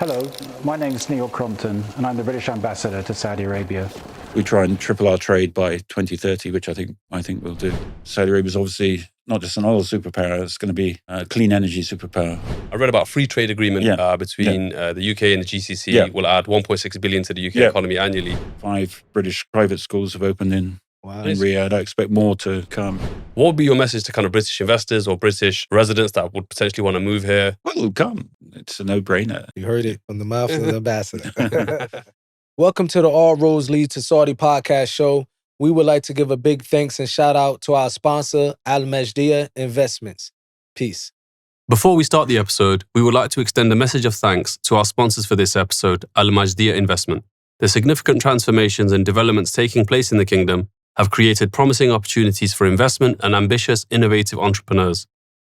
Hello, my name is Neil Crompton, and I'm the British Ambassador to Saudi Arabia. We try and triple our trade by 2030, which I think we'll do. Saudi Arabia is obviously not just an oil superpower; it's going to be a clean energy superpower. I read about a free trade agreement between the UK and the GCC will add 1.6 billion to the UK economy annually. 5 British private schools have opened in Riyadh. I expect more to come. What would be your message to kind of British investors or British residents that would potentially want to move here? Well, come. It's a no-brainer. You heard it from the mouth of the ambassador. Welcome to the All Roads Lead to Saudi podcast show. We would like to give a big thanks and shout out to our sponsor, Al Majdiya Investments. Peace. Before we start the episode, we would like to extend a message of thanks to our sponsors for this episode, Al Majdiya Investment. The significant transformations and developments taking place in the kingdom have created promising opportunities for investment and ambitious, innovative entrepreneurs.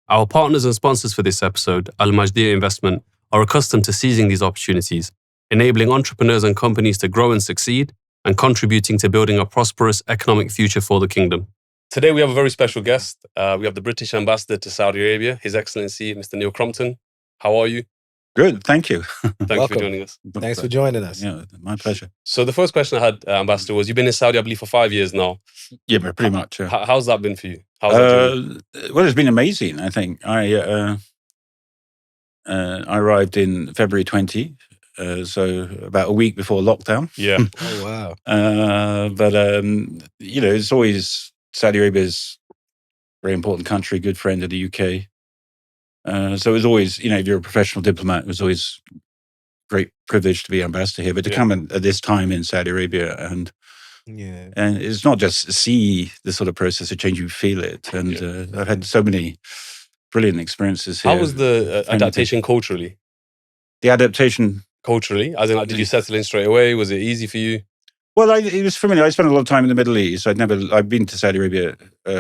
Our partners and sponsors for this episode, Al Majdiya Investment, are accustomed to seizing these opportunities, enabling entrepreneurs and companies to grow and succeed, and contributing to building a prosperous economic future for the kingdom. Today we have a very special guest. We have the British Ambassador to Saudi Arabia, His Excellency, Mr. Neil Crompton. How are you? Good, thank you. Thank you for joining us. Thanks for joining us. Yeah, my pleasure. So the first question I had, Ambassador, was you've been in Saudi, I believe, for 5 years now. Yeah, but pretty much. How's that been for you? How's that journey? Well, it's been amazing, I think. I arrived in February 20, so about a week before lockdown. Yeah. Oh, wow. But it's always, Saudi Arabia's a very important country, good friend of the UK. So it was always, if you're a professional diplomat, it was always a great privilege to be ambassador here. But to come at this time in Saudi Arabia and it's not just see the sort of process of change, you feel it. And I've had so many brilliant experiences here. How was the adaptation culturally? The adaptation? Culturally? As in, did you settle in straight away? Was it easy for you? Well, it was familiar. I spent a lot of time in the Middle East. I've been to Saudi Arabia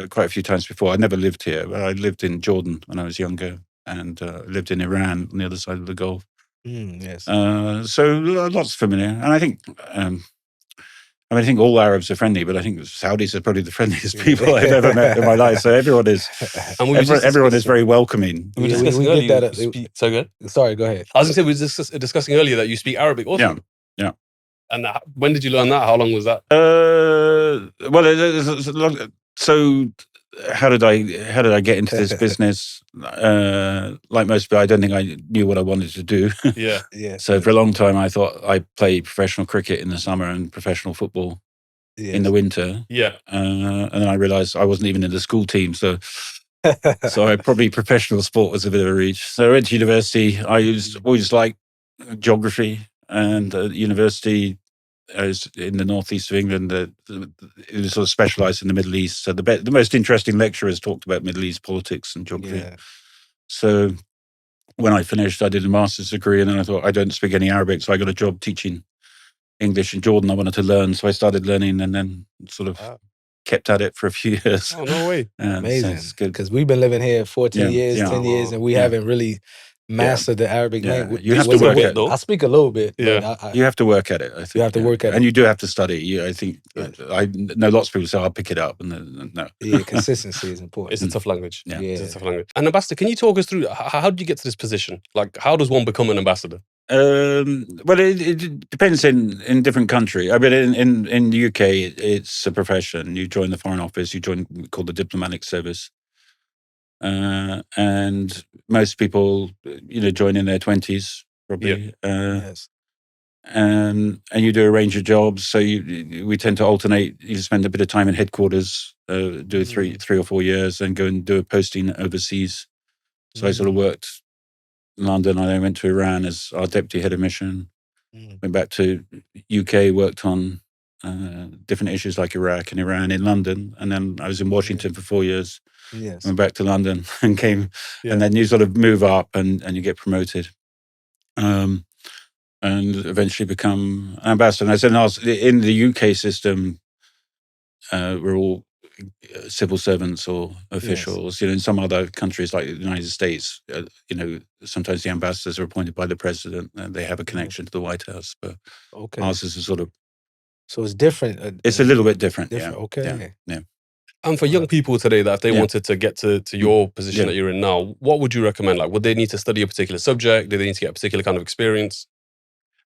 quite a few times before. I never lived here. But I lived in Jordan when I was younger and lived in Iran on the other side of the Gulf. Yes. So lots familiar. And I think, I think all Arabs are friendly, but I think Saudis are probably the friendliest people I've ever met in my life. So everyone is very welcoming. We were discussing earlier. So good. Sorry, go ahead. I was going to say, we were discussing earlier that you speak Arabic also. Yeah. And when did you learn that? How long was that? So how did I get into this business? Like most people, I don't think I knew what I wanted to do. Yeah. So for a long time, I thought I'd play professional cricket in the summer and professional football in the winter. Yeah. And then I realized I wasn't even in the school team. So probably professional sport was a bit of a reach. So I went to university. I always liked geography, and university is in the northeast of England. It was sort of specialised in the Middle East. So the most interesting lecturers talked about Middle East politics and geography. Yeah. So when I finished, I did a master's degree, and then I thought, I don't speak any Arabic, so I got a job teaching English in Jordan. I wanted to learn, so I started learning, and then sort of kept at it for a few years. Oh, no way. Amazing. Because we've been living here 14 years, 10 years, and we haven't really mastered the Arabic language. You have to work at it, though. I speak a little bit. Yeah. You have to work at it, I think. You have to work at it. And you do have to study. I think, I know lots of people say, I'll pick it up. And no. Yeah, consistency is important. It's a tough language. Yeah. It's a tough language. And ambassador, can you talk us through, how did you get to this position? Like, how does one become an ambassador? Well, it depends in different countries. I mean, in the UK, it's a profession. You join the Foreign Office, you join called the Diplomatic Service. And most people, join in their 20s, probably. Yes. And you do a range of jobs. So we tend to alternate. You spend a bit of time in headquarters, do 3 or 4 years, then go and do a posting overseas. So I sort of worked in London. I then went to Iran as our deputy head of mission. Went back to UK, worked on different issues like Iraq and Iran in London. And then I was in Washington for 4 years. Yes. Went back to London and came, and then you sort of move up and you get promoted, and eventually become an ambassador. And I said, in the UK system, we're all civil servants or officials. In some other countries like the United States, sometimes the ambassadors are appointed by the president and they have a connection to the White House. But ours is a sort of... So it's different. It's a little bit different. Okay. Yeah. And for young people today, that if they wanted to get to your position that you're in now, what would you recommend? Like, would they need to study a particular subject? Do they need to get a particular kind of experience?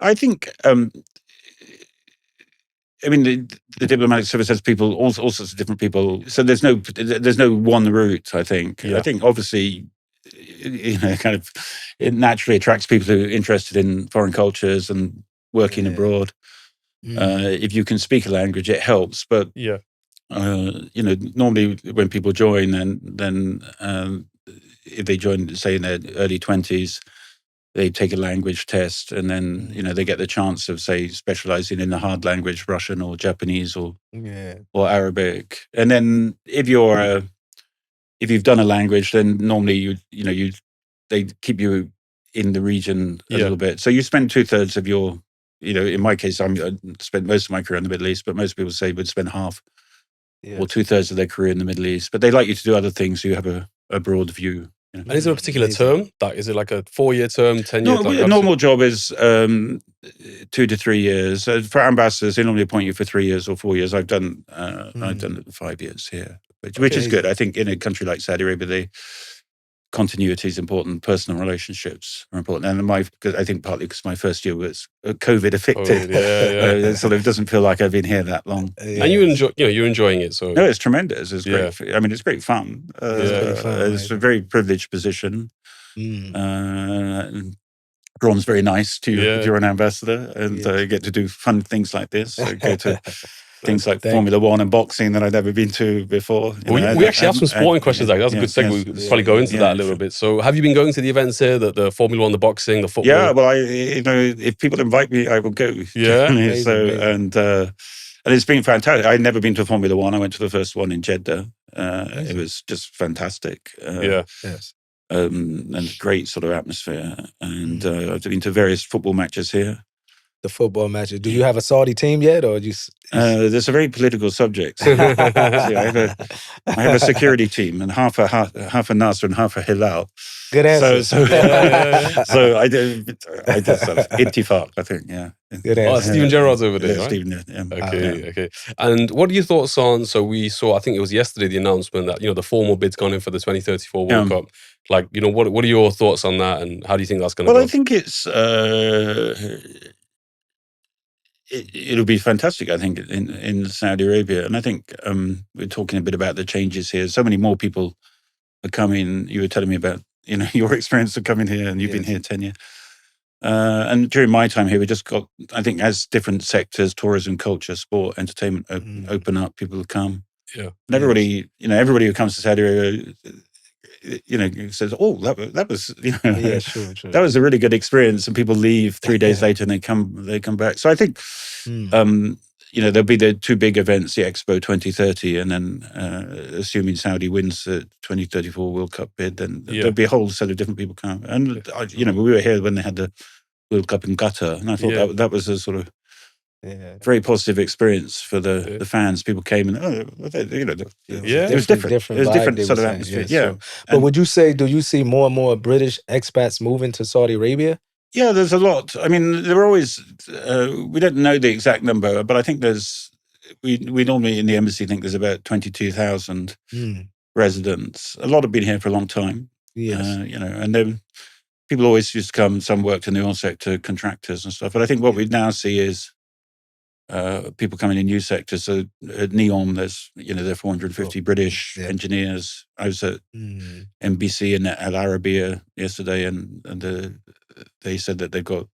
I think, I mean, the diplomatic service has people, all sorts of different people. So there's no one route, I think. Yeah. I think obviously, kind of, it naturally attracts people who are interested in foreign cultres and working abroad. If you can speak a language, it helps. But, Yeah. Normally when people join, then if they join, say, in their early 20s, they take a language test, and then they get the chance of, say, specializing in a hard language, Russian or Japanese or Arabic. And then if you've done a language, then normally they keep you in the region a little bit. So you spend 2/3 of your, in my case, I spent most of my career in the Middle East, but most people say would spend half or 2/3 of their career in the Middle East. But they like you to do other things, so you have a broad view. And is there a particular term? Like, is it like a 4-year term, 10 years? No, a normal job is 2 to 3 years. For ambassadors, they normally appoint you for 3 years or 4 years. I've done 5 years here, which is good. I think in a country like Saudi Arabia, continuity is important. Personal relationships are important. And I think partly because my first year was COVID affected. It sort of doesn't feel like I've been here that long. And you're enjoying it. So no, it's tremendous. It's great. I mean, it's great fun. It's a very privileged position. Ron's very nice to you if you're an ambassador, and you get to do fun things like this. So go to things like Formula One and boxing that I'd never been to before. We actually have some sporting questions. That's a good segue. We'll probably go into that a little bit. So have you been going to the events here, the Formula One, the boxing, the football? Yeah, well, if people invite me, I will go. Yeah. And it's been fantastic. I'd never been to Formula One. I went to the first one in Jeddah. It was just fantastic. And great sort of atmosphere. And I've been to various football matches here. The football matches. Do you have a Saudi team yet, or you? There's a very political subject. I have a security team, and half a Nasser and half a Hilal. Good answer. So I did Ittifaq, I think. Yeah. Good answer. Stephen Gerrard's over there, right? Stephen. Yeah. Okay. And what are your thoughts on? So we saw, I think it was yesterday, the announcement that the formal bid's gone in for the 2034 World Cup. Like, what are your thoughts on that, and how do you think that's going to go? Well, I think it's. It'll be fantastic, I think, in Saudi Arabia. And I think we're talking a bit about the changes here. So many more people are coming. You were telling me about, your experience of coming here, and you've been here 10 years. And during my time here, we just got, I think, as different sectors, tourism, culture, sport, entertainment open up, people will come. Yeah. And everybody who comes to Saudi Arabia, says, "Oh, that was, true. that was a really good experience." And people leave 3 days later, and they come back. So I think, there'll be the two big events, the Expo 2030, and then assuming Saudi wins the 2034 World Cup bid, then there'll be a whole set of different people coming. And we were here when they had the World Cup in Qatar, and I thought that was a sort of very positive experience for the fans. People came and it was different. It was different sort of atmosphere. Sure. But would you say, do you see more and more British expats moving to Saudi Arabia? Yeah, there's a lot. I mean, there are always. We don't know the exact number, but I think we normally in the embassy think there's about 22,000 residents. A lot have been here for a long time. Yes. And then people always used to come. Some worked in the oil sector, contractors and stuff. But I think what we now see is people coming in new sectors. So at NEOM, there are 450 British engineers. I was at NBC in Al Arabiya yesterday, and they said that they've got,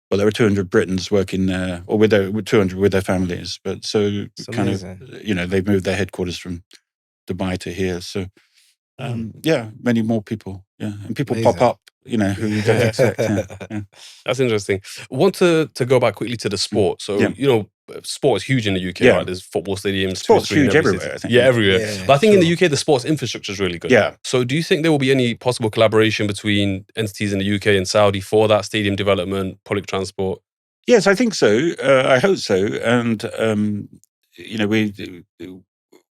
there were 200 Britons working there, or with 200 with their families. But so It's kind amazing. of, they've moved their headquarters from Dubai to here. So many more people. Yeah, and people pop up. Who you don't expect. Yeah. That's interesting. I want to go back quickly to the sport. So, sport is huge in the UK, right? There's football stadiums. Sport's huge everywhere, I think. Yeah, everywhere. But I think in the UK, the sports infrastructure is really good. Yeah. So do you think there will be any possible collaboration between entities in the UK and Saudi for that stadium development, public transport? Yes, I think so. I hope so. And,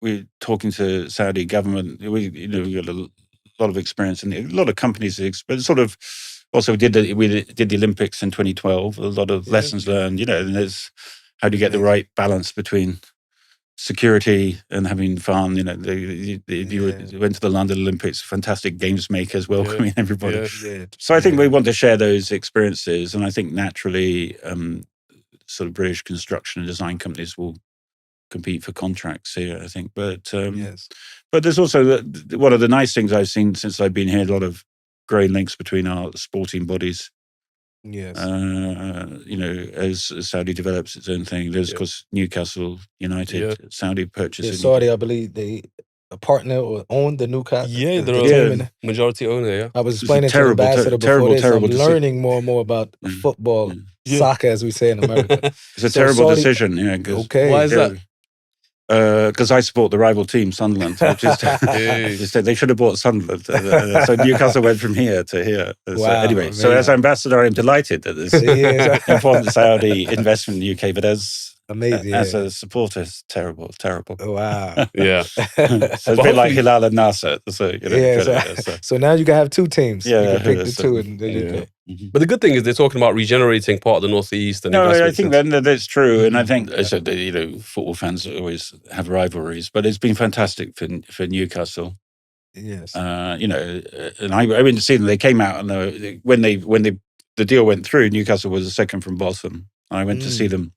we're talking to Saudi government. We got a lot of experience, and a lot of companies, but sort of also we did the Olympics in 2012. A lot of lessons learned, and there's how do you get the right balance between security and having fun. You know, you went to the London Olympics, fantastic games makers welcoming everybody. Yeah. So I think we want to share those experiences, and I think naturally, sort of British construction and design companies will compete for contracts here, I think. But but there's also one of the nice things I've seen since I've been here, a lot of growing links between our sporting bodies. Yes. You know, as Saudi develops its own thing, there's of course Newcastle United, Saudi purchasing. Saudi, I believe they a partner or own the Newcastle. Yeah, the they're team. majority owner. Yeah, I was explaining to the ambassador before this. I'm learning more and more about football, soccer, as we say in America. It's a terrible decision. Yeah. Okay. Why is that? Because I support the rival team, Sunderland. Which is they should have bought Sunderland. So Newcastle went from here to here. So anyway, so as ambassador, I'm delighted that there's important Saudi investment in the UK. But as a supporter, it's terrible. Wow. Yeah. So it's a bit like Hilal and Nasser. So, you know, so now you can have two teams. Yeah, you can pick the two in the UK. But the good thing is they're talking about regenerating part of the Northeast. And I think that's true, and I think you know, football fans always have rivalries, but it's been fantastic for Newcastle. Yes. You know, and I went to see them. They came out, and when the deal went through, Newcastle was the second from bottom. I went to see them.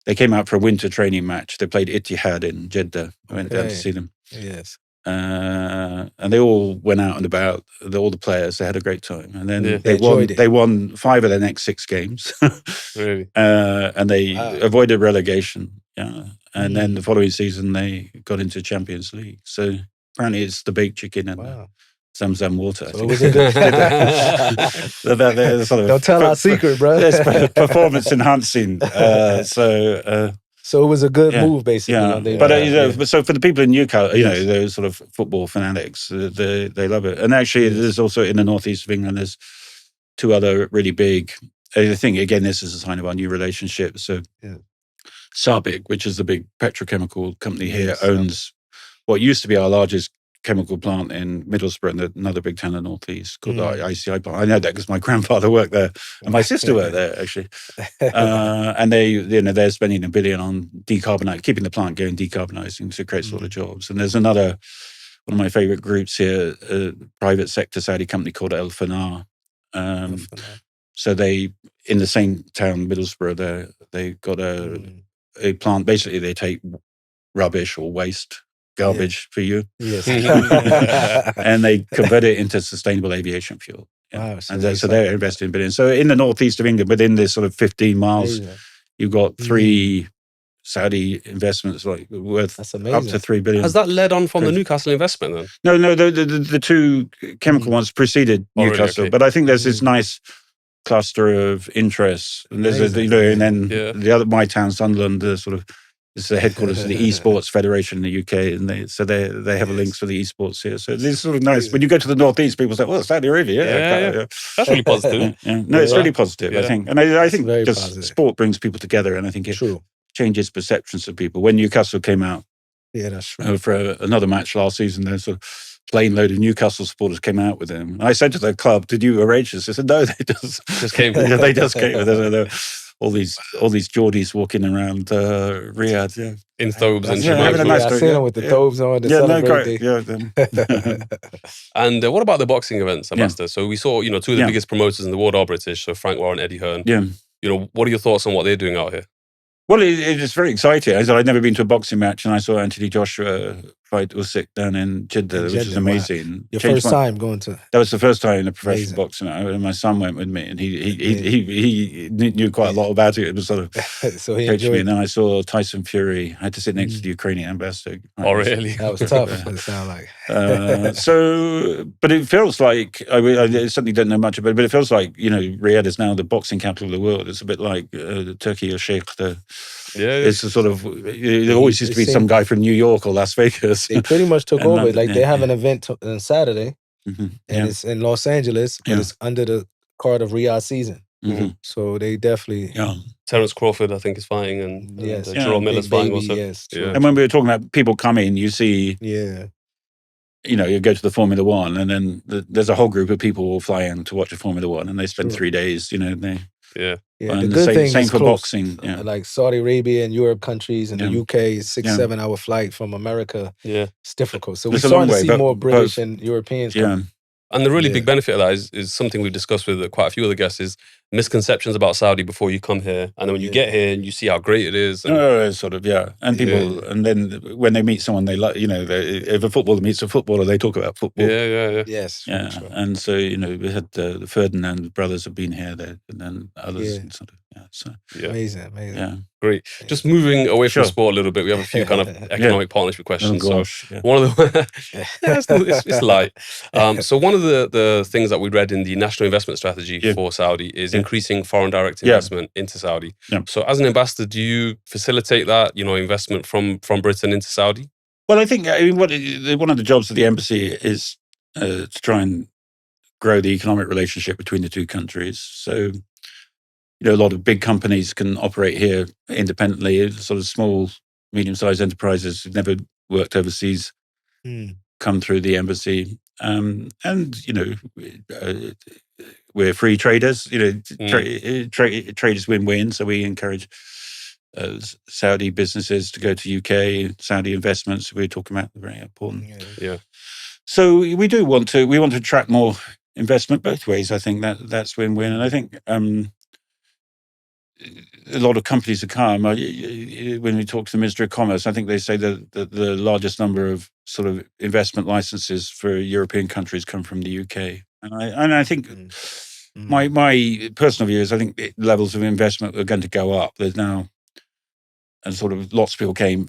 They came out for a winter training match. They played Ittihad in Jeddah. I went down to see them. Yes. And they all went out and about. All the players, they had a great time, and then they won 5 of their next 6 games. Really, and they avoided relegation. Yeah, and then the following season they got into Champions League. So apparently it's the baked chicken and Zamzam water. I think. Don't tell our secret, bro. It's performance enhancing. So it was a good move, basically. Yeah, but so for the people in Newcastle, you know, those sort of football fanatics, they love it. And actually, there's also in the northeast of England, there's 2 other really big. I think again, this is a sign of our new relationship. So, Sabic, which is the big petrochemical company here, owns what used to be our largest chemical plant in Middlesbrough, and another big town in the northeast called the ICI plant. I know that because my grandfather worked there and my sister worked there actually. And they're spending $1 billion on keeping the plant going, decarbonising, so it creates a lot of jobs. And there's one of my favourite groups here, a private sector Saudi company called Al Fanar. So they, in the same town, Middlesbrough, they got a plant. Basically, they take rubbish or waste. Garbage for you. Yes. And they convert it into sustainable aviation fuel. Wow, and so they're investing in billions. So in the northeast of England, within this sort of 15 miles, you've got 3 Saudi investments worth up to 3 billion. Has that led on from the Newcastle investment then? No, the 2 chemical ones preceded Newcastle. Really? But I think there's this nice cluster of interests. And there's and then my town, Sunderland, it's the headquarters of the Esports Federation in the UK, and they have links for the esports here. So this is sort of nice. When you go to the northeast, people say, "Well, Saudi Arabia, that's really positive." No, it's really positive. I think, and I think just sport brings people together, and I think it changes perceptions of people. When Newcastle came out, that's true. For another match last season, there's a plane load of Newcastle supporters came out with them. And I said to the club, "Did you arrange this?" They said, "No, they just came. They just came with us." All these Geordies walking around Riyadh, in thobes and having a nice I seen them with the thobes on. And what about the boxing events, Ambassador? So we saw, 2 of the biggest promoters in the world are British, so Frank Warren, Eddie Hearn. Yeah. What are your thoughts on what they're doing out here? Well, it's very exciting. I said I'd never been to a boxing match, and I saw Anthony Joshua fight Usyk down in Jeddah, which is amazing. Wow. Your first time going to? That was the first time in a professional boxing match. And my son went with me, and he knew quite a lot about it. It was sort of so he coached me. And then I saw Tyson Fury. I had to sit next to the Ukrainian ambassador. Oh, really? That was tough. It sounded like. But it feels like I certainly don't know much about it, but it feels like Riyadh is now the boxing capital of the world. It's a bit like Turkey or Sheikh. It's a sort of. There always used to be some guy from New York or Las Vegas. They pretty much took over. London, they have an event on Saturday, and it's in Los Angeles, but it's under the card of Riyadh season. So they definitely. Terence Crawford, I think, is fighting, and Jerome Miller's fighting also. Yes, and when we were talking about people coming, you see. You go to the Formula One, and then there's a whole group of people who will fly in to watch a Formula One, and they spend 3 days. Yeah, And the the good thing same is for close. boxing. Yeah. Like Saudi Arabia and Europe countries and the Yeah. UK, 6-7 Yeah. hour flight from America. Yeah. It's difficult. So we're It's a long starting to way, see but more British both. and Europeans Yeah. coming. And the really Yeah. big benefit of that is something we've discussed with quite a few other guests is misconceptions about Saudi before you come here. And then when you Yeah. get here and you see how great it is. And, Sort of, yeah. And people, Yeah. and then when they meet someone they like, if a footballer meets a footballer, they talk about football. yeah. Yes. Yeah, True. and so we had the Ferdinand brothers have been here, there, and then others, Yeah. and sort of, so Yeah. Amazing. yeah. Great. Just moving away from Sure. sport a little bit, we have a few kind of economic partnership Oh questions. gosh, So one of the it's light. So one of the things that we read in the National Investment Strategy Yeah. for Saudi is Yeah. increasing foreign direct Yeah. investment into Saudi. Yeah. So as an ambassador, do you facilitate that, investment from Britain into Saudi? Well, I think one of the jobs of the embassy is to try and grow the economic relationship between the two countries. So, a lot of big companies can operate here independently. Sort of small, medium-sized enterprises who've never worked overseas come through the embassy. And we're free traders. Trade is win-win. So we encourage Saudi businesses to go to UK. Saudi investments we're talking about, very important. Yeah. So we want to attract more investment both ways. I think that's win-win, and I think a lot of companies have come. When we talk to the Ministry of Commerce, I think they say that the largest number of sort of investment licenses for European countries come from the UK, and I think my personal view is I think levels of investment are going to go up. There's now, and sort of lots of people came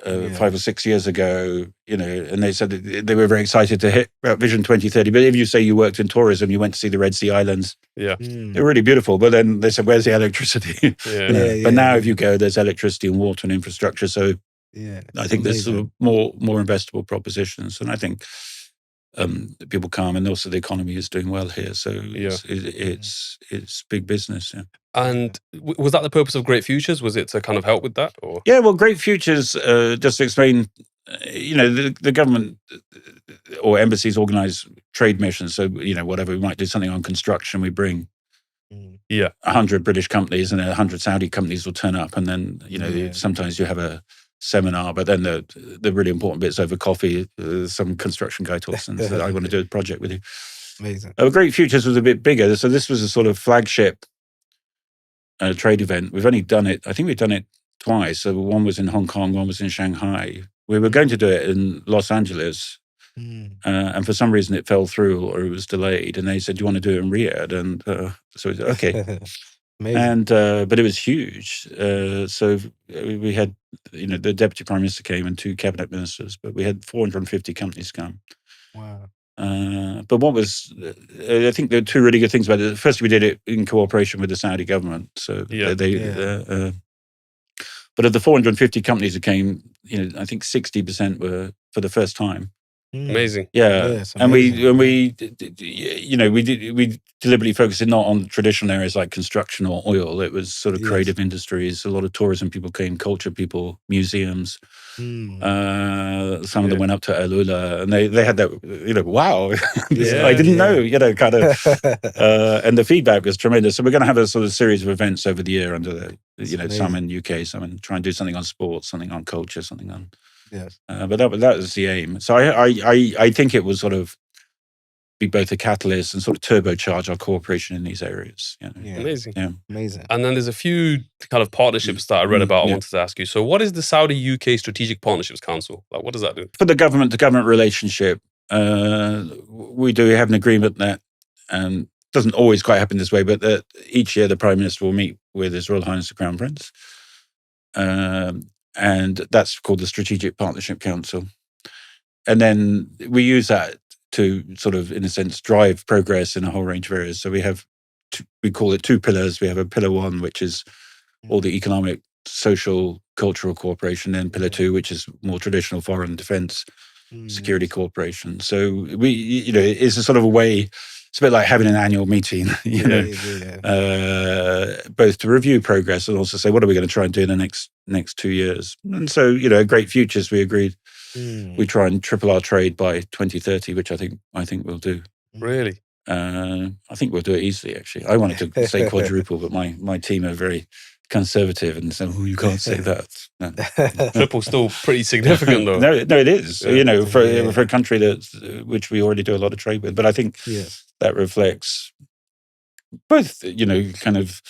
5 or 6 years ago, and they said that they were very excited to hit Vision 2030. But if you say you worked in tourism, you went to see the Red Sea Islands. Yeah. They're really beautiful. But then they said, where's the electricity? But now if you go, there's electricity and water and infrastructure. So I think there's sort of more investable propositions. And I think people come, and also the economy is doing well here. So it's big business. Yeah. And was that the purpose of Great Futures? Was it to kind of help with that? Or? Yeah, well, Great Futures, just to explain, the government or embassies organise trade missions. So, whatever, we might do something on construction, we bring 100 British companies and 100 Saudi companies will turn up. And then, sometimes you have a seminar, but then the really important bits over coffee, some construction guy talks and says, I want to do a project with you. Amazing. Great Futures was a bit bigger. So this was a sort of flagship trade event. We've only done it, I think we've done it twice. So one was in Hong Kong, one was in Shanghai. We were going to do it in Los Angeles. And for some reason it fell through or it was delayed. And they said, do you want to do it in Riyadh? And so we said, okay. And but it was huge. So we had, the Deputy Prime Minister came and 2 cabinet ministers, but we had 450 companies come. Wow. But what was, I think there are 2 really good things about it. First, we did it in cooperation with the Saudi government. So but of the 450 companies that came, I think 60% were for the first time. Amazing. Yeah. And we deliberately focused it not on traditional areas like construction or oil. It was sort of creative industries. A lot of tourism people came, culture people, museums. Some of them went up to Al Ula, and they had that, wow, I didn't know, kind of, and the feedback was tremendous. So we're going to have a sort of series of events over the year under the, some in UK, some in, try and do something on sports, something on culture, something on. Yes. But that was the aim. So I think it was sort of be both a catalyst and sort of turbocharge our cooperation in these areas. Amazing. Yeah. Amazing. And then there's a few kind of partnerships that I read about. I wanted to ask you. So what is the Saudi UK Strategic Partnerships Council? Like, what does that do? For the government-to-government relationship, we have an agreement that doesn't always quite happen this way, but that each year the Prime Minister will meet with His Royal Highness the Crown Prince. And that's called the Strategic Partnership Council. And then we use that to sort of, in a sense, drive progress in a whole range of areas. So we call it 2 pillars. We have a pillar 1, which is all the economic, social, cultural cooperation. Then pillar 2, which is more traditional foreign defense, security cooperation. So it's a sort of a way. It's a bit like having an annual meeting, both to review progress and also say, what are we going to try and do in the next 2 years? And so, Great Futures, we agreed we try and triple our trade by 2030, which I think we'll do. Really? I think we'll do it easily, actually. I wanted to say quadruple, but my team are very conservative and said, "Oh, you can't say that." No. Triple's still pretty significant, though. No, it is. Yeah. For a country which we already do a lot of trade with. But I think Yes. that reflects both, kind of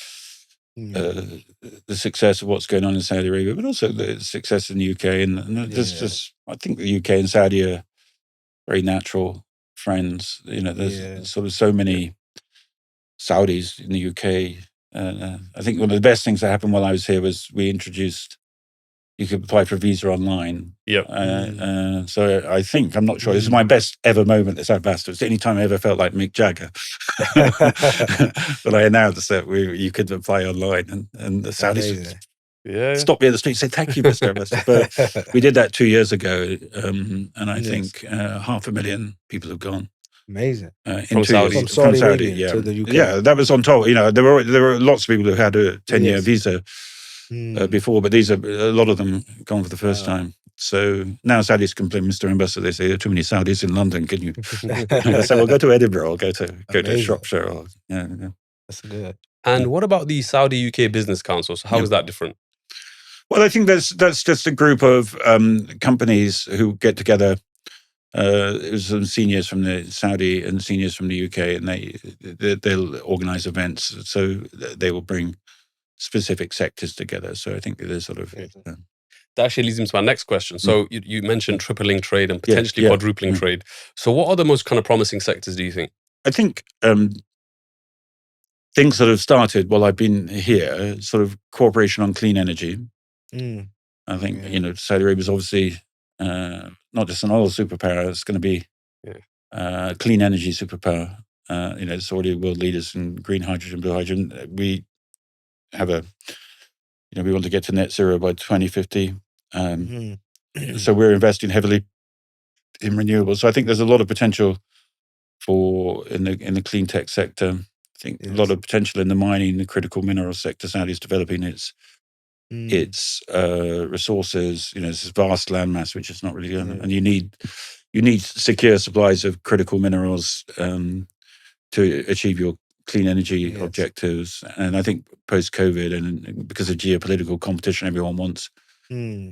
the success of what's going on in Saudi Arabia, but also the success in the UK. And there's just, I think the UK and Saudi are very natural friends. There's sort of so many Saudis in the UK. I think one of the best things that happened while I was here was we introduced, you could apply for a visa online. Yep. So I think, I'm not sure, this is my best ever moment as ambassador. It's the only time I ever felt like Mick Jagger. But I announced that you could apply online, and the Saudis stopped me in the street and said, "Thank you, Mr. Ambassador." But we did that 2 years ago, and I think 500,000 people have gone. Amazing. From Saudi Arabia to the UK. Yeah, that was on top. There were lots of people who had a 10-year visa before, but a lot of them gone for the first time. So now Saudis complain, Mr. Ambassador, they say there are too many Saudis in London. Can you? I say, well, go to Edinburgh or go to Shropshire. Or, That's good. And what about the Saudi UK Business Council? So how is that different? Well, I think that's just a group of companies who get together. It was some seniors from the Saudi and seniors from the UK, and they'll organise events. So they will bring specific sectors together. So I think there's sort of... That actually leads me to my next question. So you mentioned tripling trade and potentially quadrupling trade. So what are the most kind of promising sectors, do you think? I think things that have started while I've been here, sort of cooperation on clean energy. I think, Saudi Arabia is obviously not just an oil superpower, it's going to be a clean energy superpower. It's already world leaders in green hydrogen, blue hydrogen. We have we want to get to net zero by 2050. So we're investing heavily in renewables. So I think there's a lot of potential in the clean tech sector. I think a lot of potential in the mining, the critical mineral sector. Saudi's developing its resources. This vast landmass which is not really going, and you need secure supplies of critical minerals to achieve your clean energy objectives. And I think post-COVID, and because of geopolitical competition, everyone wants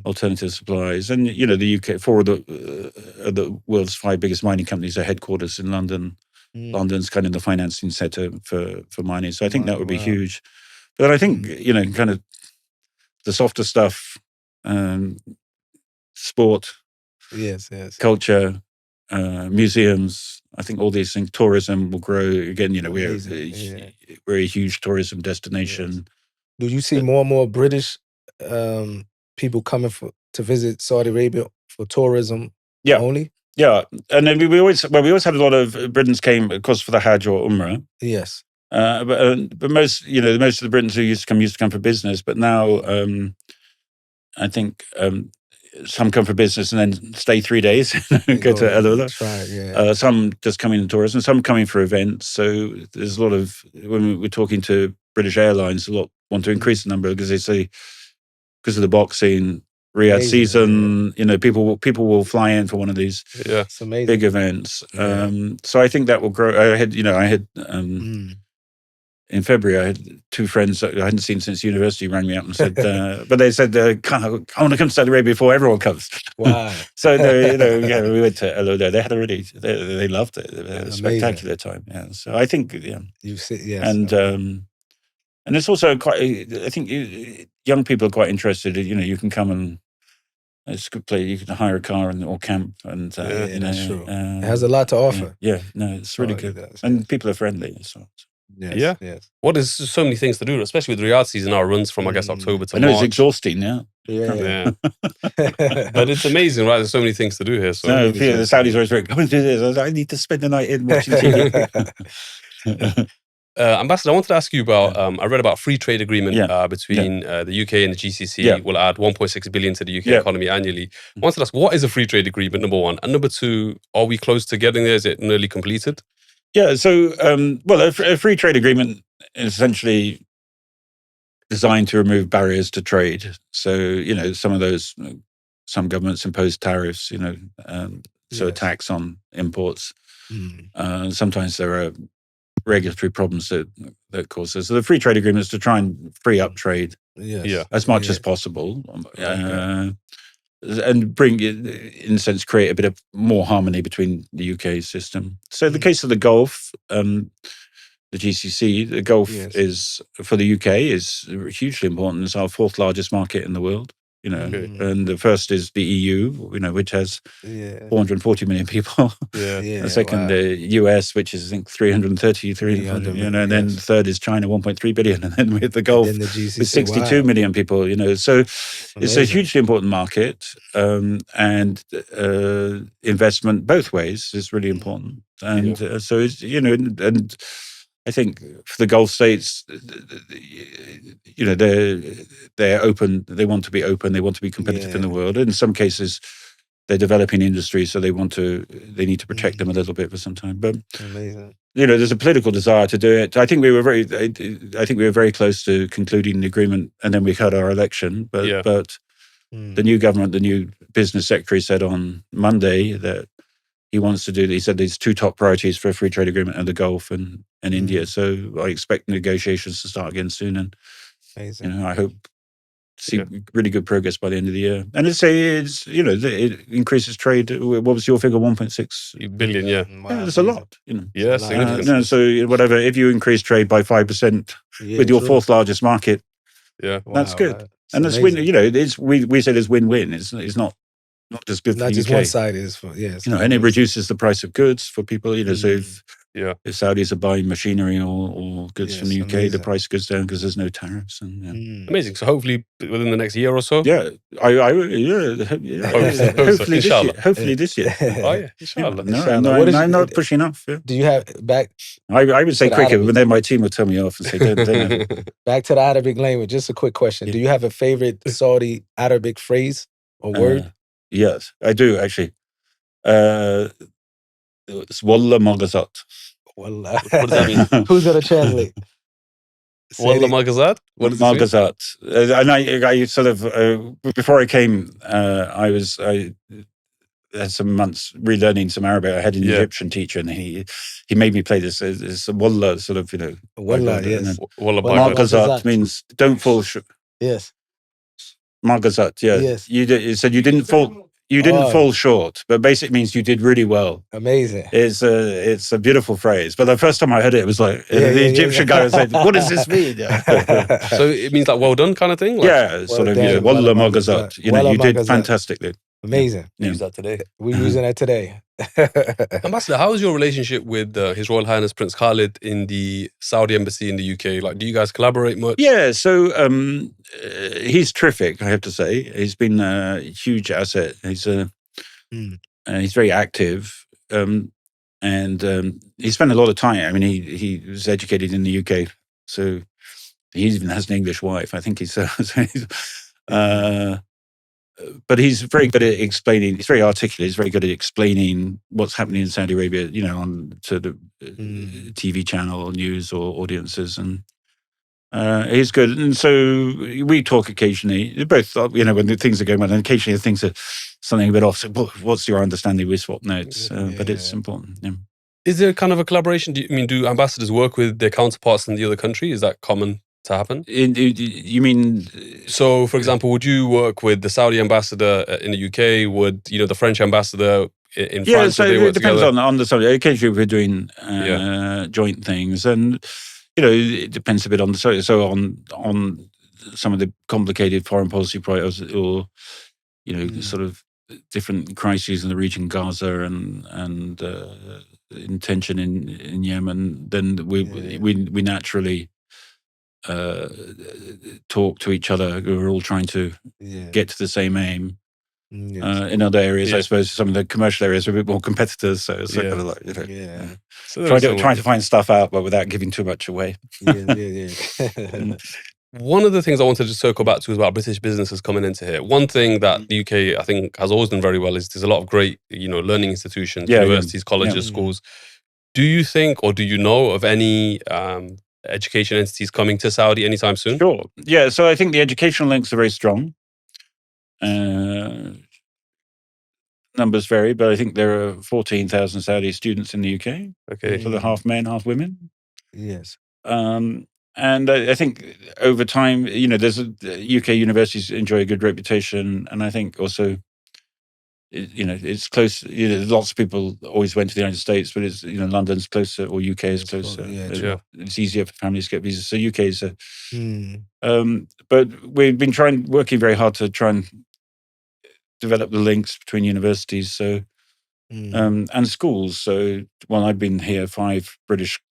alternative supplies. And the UK, 4 of the world's 5 biggest mining companies are headquarters in London. London's kind of the financing center for mining. So I think that would be huge. But I think kind of the softer stuff, sport, culture, museums. I think all these things, tourism will grow again. We're a huge tourism destination. Do you see more and more British people coming to visit Saudi Arabia for tourism only? Yeah, and then we always had a lot of Britons came, of course, for the Hajj or Umrah. Yes, but most of the Britons who used to come for business, but now I think some come for business and then stay 3 days and go to Alula. Some just coming in tourism, some coming for events. So there's a lot of, when we're talking to British Airlines, a lot want to increase the number because they say, because of the boxing, Riyadh season, people will fly in for one of these big events. So I think that will grow. I had in February, I had 2 friends that I hadn't seen since university rang me up and said, but they said, I want to come to Saudi Arabia before everyone comes. Wow. So, we went to Alula. They had they loved it. They had a spectacular time. Yeah. So I think, You see, yes. And it's also quite, I think young people are quite interested. You can come and it's a good place. You can hire a car or camp. And, that's true. It has a lot to offer. It's really good. And people are friendly as well. Yes. Well, there's so many things to do, especially with Riyadh season now runs from, I guess, October to March. I know it's exhausting, Yeah. But it's amazing, right? There's so many things to do here. So the Saudis are always very, come and do this. I need to spend the night in watching TV. Ambassador, I wanted to ask you about, I read about free trade agreement between the UK and the GCC will add 1.6 billion to the UK economy annually. I wanted to ask, what is a free trade agreement, number one? And number two, are we close to getting there? Is it nearly completed? Yeah, so, a free trade agreement is essentially designed to remove barriers to trade. So, some governments impose tariffs, so a tax on imports. Sometimes there are regulatory problems that cause this. So the free trade agreement is to try and free up trade as much as possible, and bring, in a sense, create a bit of more harmony between the UK system. So the case of the Gulf, the GCC, the Gulf is, for the UK, is hugely important. It's our fourth largest market in the world. And the first is the EU, which has 440 million people. The second, the US, which is, I think, 330, and then the third is China, 1.3 billion, and then we have the Gulf And then the GCC, with 62 million people. So it's a hugely important market, and investment both ways is really important. And so it's, and I think for the Gulf states, they're open. They want to be open. They want to be competitive in the world. In some cases, they're developing industries, so they need to protect them a little bit for some time. But there's a political desire to do it. I think we were very close to concluding the agreement, and then we had our election. But the new government, the new business secretary, said on Monday that he said there's two top priorities for a free trade agreement are the Gulf and India. So I expect negotiations to start again soon. And I hope to see really good progress by the end of the year. And it increases trade. What was your figure? 1.6 billion. Yeah, that's a lot. Significant. So whatever, if you increase trade by 5% with your fourth largest market, that's good. And that's win. We say there's win-win. It's not just good for the UK. Not just one side is for and it reduces the price of goods for people. So if Saudis are buying machinery or goods from the UK, the price goes down because there's no tariffs. And amazing. So hopefully within the next year or so. Hopefully this year. Oh yeah, inshallah. No, I'm not pushing off. Yeah. Do you have back? I would say cricket, but then my team would tell me off and say don't. Back to the Arabic language. Just a quick question: do you have a favorite Saudi Arabic phrase or word? Yes, I do actually. It's Wallah Magazat. Wallah. What does that mean? Who's going to translate? Wallah Magazat? What does Magazat. And I sort of, before I came, I had some months relearning some Arabic. I had an Egyptian teacher, and he made me play this Wallah, sort of, Wallah, yes. Wallah Magazat means don't fall short. Yes. Magazat, yes. You said you didn't fall. You didn't fall short, but basically means you did really well. Amazing. It's a beautiful phrase. But the first time I heard it was like, the Egyptian guy was like, what does this mean? So it means like well done kind of thing? Like, sort of, Wallah Magazat. You did fantastically. Amazing. Use that today. We're using that today. Ambassador, how is your relationship with His Royal Highness Prince Khalid in the Saudi embassy in the UK? Like, do you guys collaborate much? Yeah, so he's terrific, I have to say. He's been a huge asset. He's very active, and he spent a lot of time. I mean, he was educated in the UK, so he even has an English wife. I think but he's very good at explaining. He's very articulate. He's very good at explaining what's happening in Saudi Arabia, on to the TV channel or news or audiences, and he's good. And so we talk occasionally. Both, when the things are going well, and occasionally things are something a bit off. So, what's your understanding? We swap notes, but it's important. Yeah. Is there kind of a collaboration? Do ambassadors work with their counterparts in the other country? Is that common to happen? You mean? So, for example, would you work with the Saudi ambassador in the UK? Would the French ambassador in France? So it depends on the subject. Occasionally we're doing joint things, and it depends a bit on the subject. So on some of the complicated foreign policy priorities, or sort of different crises in the region, Gaza and tension in Yemen, then we naturally talk to each other. We're all trying to get to the same aim. In other areas, I suppose some of the commercial areas are a bit more competitors, so it's kind of like so trying to find stuff out, but without giving too much away. One of the things I wanted to circle back to is about British businesses coming into here. One thing that the UK, I think, has always done very well is there's a lot of great, learning institutions, universities, colleges, schools. Do you think, or do you know of any education entities coming to Saudi anytime soon? Sure. Yeah, so I think the educational links are very strong. numbers vary, but I think there are 14,000 Saudi students in the UK. Okay. So they're half men, half women. Yes. And I think over time, there's UK universities enjoy a good reputation, and I think also, it's close. Lots of people always went to the United States, but it's London's closer, or UK is closer. Yeah. It's easier for families to get visas. So UK is a. Mm. But we've been working very hard to try and develop the links between universities. So. And schools. So while I've been here, 5 British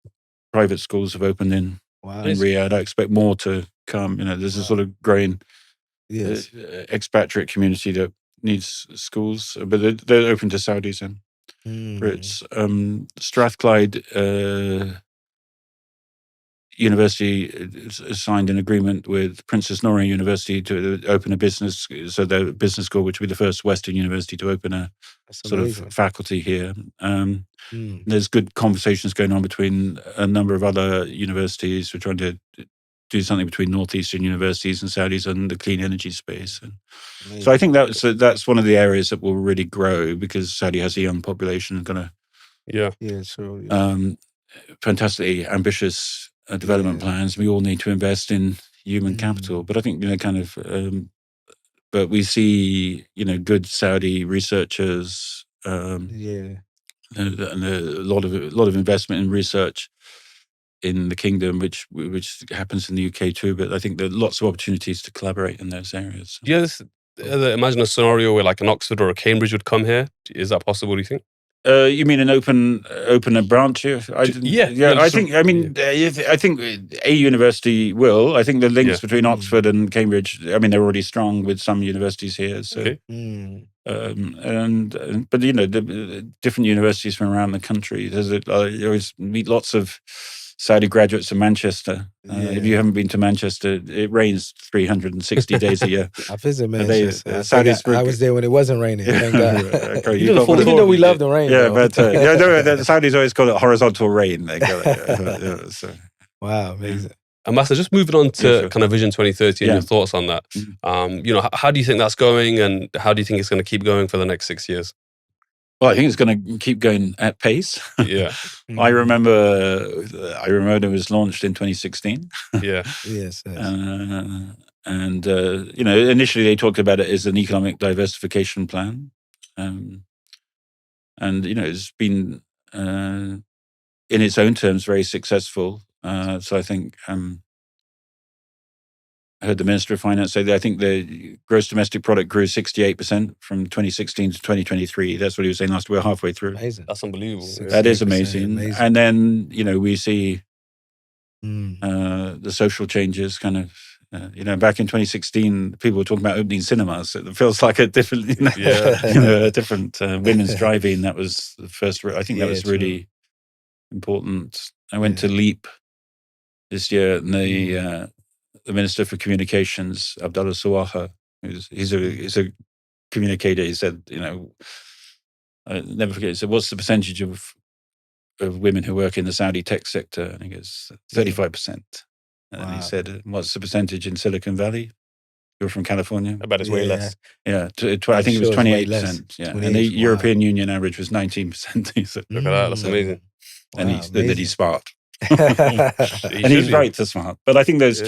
private schools have opened in Riyadh. I expect more to come. There's a sort of growing expatriate community that needs schools, but they're open to Saudis and Brits. Strathclyde University has signed an agreement with Princess Noor University to open a business. So their business school, which will be the first Western university to open a sort of faculty here. There's good conversations going on between a number of other universities. We're trying to do something between Northeastern universities and Saudis on the clean energy space. So I think that's one of the areas that will really grow, because Saudi has a young population and going to fantastically ambitious development plans. We all need to invest in human capital, but I think but we see good Saudi researchers, and a lot of investment in research in the kingdom, which happens in the UK too. But I think there are lots of opportunities to collaborate in those areas. Do you imagine a scenario where like an Oxford or a Cambridge would come here? Is that possible, do you think? You mean an open a branch here? I think a university will. I think the links between Oxford and Cambridge, they're already strong with some universities here. So, but the different universities from around the country. You always meet lots of Saudi graduates in Manchester. If you haven't been to Manchester, it rains 360 days a year. I visit Manchester. I was there when it wasn't raining. Thank God. Even though we love the rain. Yeah, but the Saudis always call it horizontal rain. They call it, so. Wow, amazing. Ambassador, just moving on to kind of Vision 2030 and your thoughts on that. How do you think that's going, and how do you think it's going to keep going for the next 6 years? Well, I think it's going to keep going at pace. Yeah. I remember it was launched in 2016. Yeah. Yes. And initially they talked about it as an economic diversification plan, and it's been in its own terms very successful. So I think I heard the Minister of Finance say that I think the gross domestic product grew 68% from 2016 to 2023. That's what he was saying last week. We're halfway through. Amazing. That's unbelievable. That is amazing. And then, we see the social changes kind of, back in 2016, people were talking about opening cinemas. It feels like a different, a different women's drive-in. That was the first, I think that was really important. I went to LEAP this year, and the Minister for Communications, Abdullah Sawaha, he's a communicator. He said, I never forget. He said, "What's the percentage of women who work in the Saudi tech sector?" And he goes, 35%. And he said, "What's the percentage in Silicon Valley? You're from California." I bet it's way less. Yeah, I think it was 28%. Yeah, and the European Union average was 19%. He said, look at that. That's amazing. And he said that he's smart. And he's right to smart, but I think there's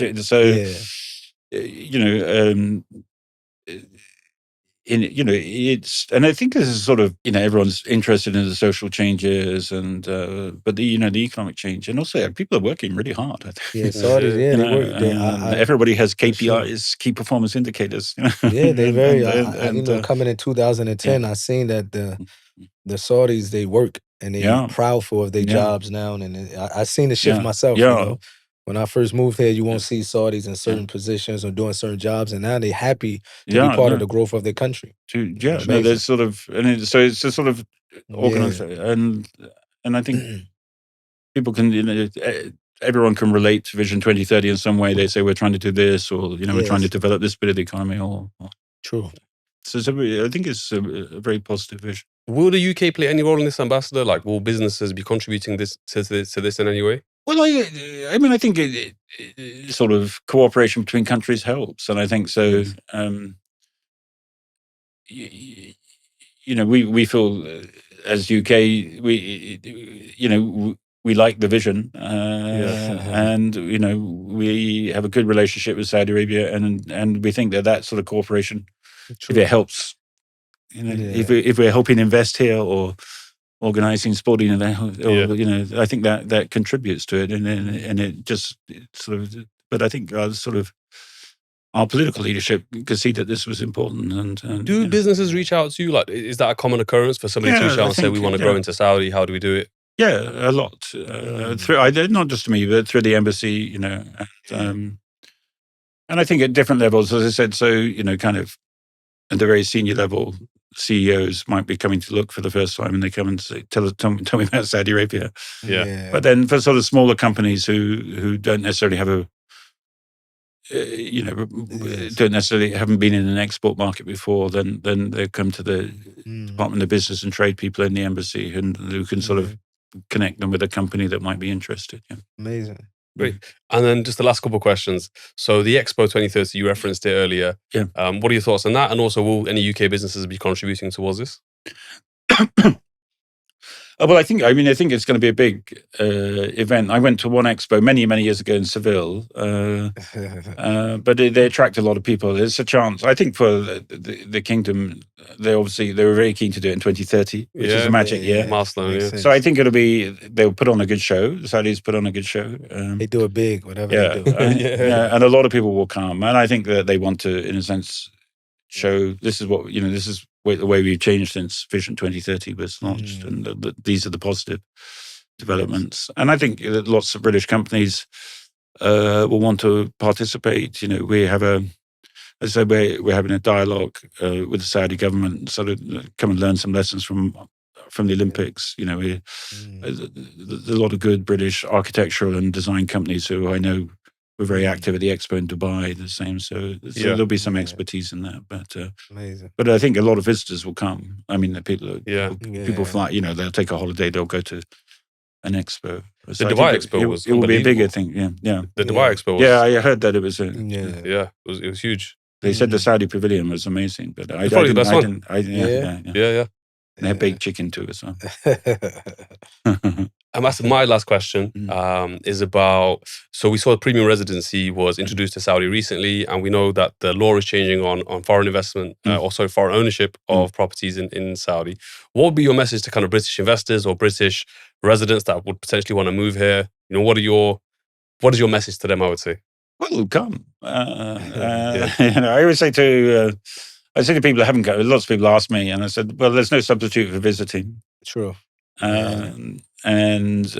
it's, and I think this is sort of everyone's interested in the social changes, and but the economic change, and also people are working really hard. I think. They work. Everybody has KPIs, key performance indicators. They very. Coming in 2010, I seen that the Saudis, they work. And they're proud for their jobs now. And I seen the shift myself. When I first moved here, you won't see Saudis in certain positions or doing certain jobs. And now they're happy to be part of the growth of their country. There's sort of, so it's a sort of organized. And I think people can, everyone can relate to Vision 2030 in some way. They say, we're trying to do this, or, we're trying to develop this bit of the economy. True. So I think it's a very positive vision. Will the UK play any role in this, Ambassador? Like, will businesses be contributing to this in any way? Well, I think it sort of cooperation between countries helps, and I think so. we feel as UK, we like the vision, and we have a good relationship with Saudi Arabia, and we think that sort of cooperation, if it helps, if we're helping invest here or organizing sporting events, I think that contributes to it, and it just sort of. But I think our political leadership could see that this was important. And do businesses reach out to you? Like, is that a common occurrence for somebody to reach out and say, we want to grow into Saudi? How do we do it? Yeah, a lot. Not just to me, but through the embassy, and I think at different levels, as I said, so, kind of at the very senior level, CEOs might be coming to look for the first time, and they come and say, tell me about Saudi Arabia. Yeah. But then for sort of smaller companies who don't necessarily have haven't been in an export market before, then they come to the Department of Business and Trade people in the embassy, and who can sort of connect them with a company that might be interested. Yeah. Amazing. Great. And then just the last couple of questions. So the Expo 2030, you referenced it earlier. Yeah. What are your thoughts on that? And also, will any UK businesses be contributing towards this? Well, I think it's going to be a big event. I went to one expo many, many years ago in Seville, but they attract a lot of people. There's a chance, I think, for the kingdom. They were very keen to do it in 2030, which is a magic year. Milestone, yeah. So I think they'll put on a good show. The Saudis put on a good show. They do it big, whatever they do. And a lot of people will come. And I think that they want to, in a sense, show this is the way we've changed since Vision 2030 was launched, and these are the positive developments. And I think that lots of British companies will want to participate. We have as I said, we're having a dialogue with the Saudi government, sort of come and learn some lessons from the Olympics. There's a lot of good British architectural and design companies who I know were very active at the Expo in Dubai, the same. So there'll be some expertise in that. But amazing. But I think a lot of visitors will come. I mean, the people fly. They'll take a holiday. They'll go to an expo. The Dubai Expo it will be a bigger thing. Yeah. The Dubai Expo. I heard that it was. It was huge. They said the Saudi Pavilion was amazing, but it's probably the best one. Yeah. They had baked chicken too as well. And that's my last question is about, so we saw the premium residency was introduced to Saudi recently, and we know that the law is changing on foreign investment, also foreign ownership of properties in Saudi. What would be your message to kind of British investors or British residents that would potentially want to move here? What is your message to them, I would say? Well, come. I always say to people that haven't come, lots of people ask me, and I said, well, there's no substitute for visiting. True. And lots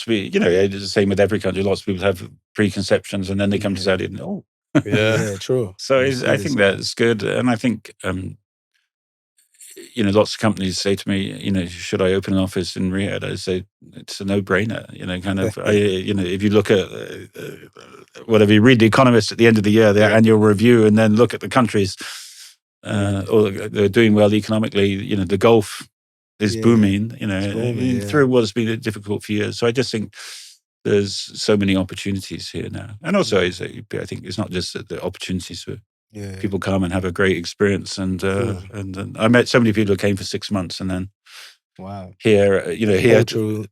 of people, it's the same with every country. Lots of people have preconceptions, and then they come to Saudi and true. So I think that's good, and I think lots of companies say to me, should I open an office in Riyadh? I say it's a no-brainer. If you look at whatever you read, The Economist at the end of the year, their annual review, and then look at the countries, or they're doing well economically. The Gulf is booming. Through what has been a difficult few years. So I just think there's so many opportunities here now, and also I think it's not just the opportunities for. People come and have a great experience, and I met so many people who came for 6 months, and then here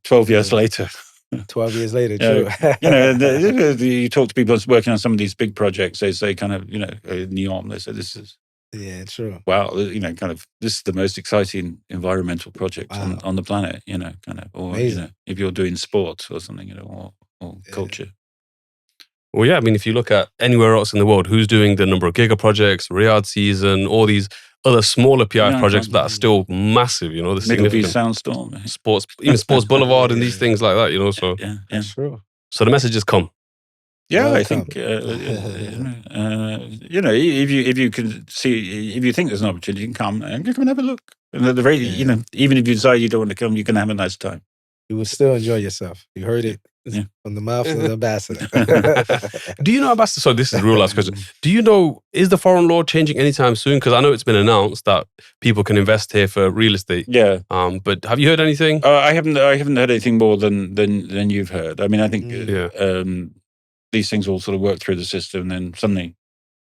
12 years later. 12 years later, true. You talk to people working on some of these big projects. They say kind of NEOM. They say this is true. Wow, kind of this is the most exciting environmental project on the planet. Or if you're doing sports or something, or culture. Well, yeah, I mean, if you look at anywhere else in the world, who's doing the number of giga projects, Riyadh Season, all these other smaller PI projects that are still massive, the Middle East Soundstorm, Sports Boulevard and these things like that, so. Yeah. That's true. So the message has come. Yeah, I think, if you can see, if you think there's an opportunity, you can come and have a look. And at the very, even if you decide you don't want to come, you can have a nice time. You will still enjoy yourself. You heard it from the mouth of the ambassador. Do you know, ambassador? So this is the real last question. Do you know, is the foreign law changing anytime soon? Because I know it's been announced that people can invest here for real estate. Yeah. But have you heard anything? I haven't heard anything more than you've heard. I mean, I think these things all sort of work through the system, and then suddenly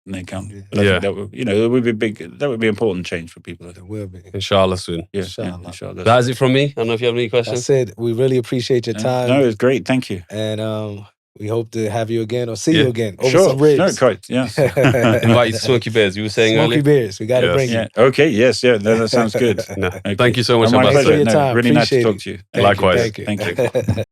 and they come. Yeah. But I Yeah. think that would, that would be big. That would be important change for people. I think. It will be. Inshallah soon. Yeah, Inshallah. inshallah. That's it from me. I don't know if you have any questions. That's it. We really appreciate your time. No, it's great. Thank you. And we hope to have you again or see you Yeah. again over Sure. some ribs. No, quite. Yes. Invite you to Smoky Bears. You were saying Smoky earlier. beers. We got to Yes. bring Yeah. you. Okay. Yes. Yeah. No, that sounds good. No. Okay. Thank you so much, Oh, my Ambassador. pleasure. your No, time. really nice to Appreciate talk it. to you. Likewise. Thank you. Thank you.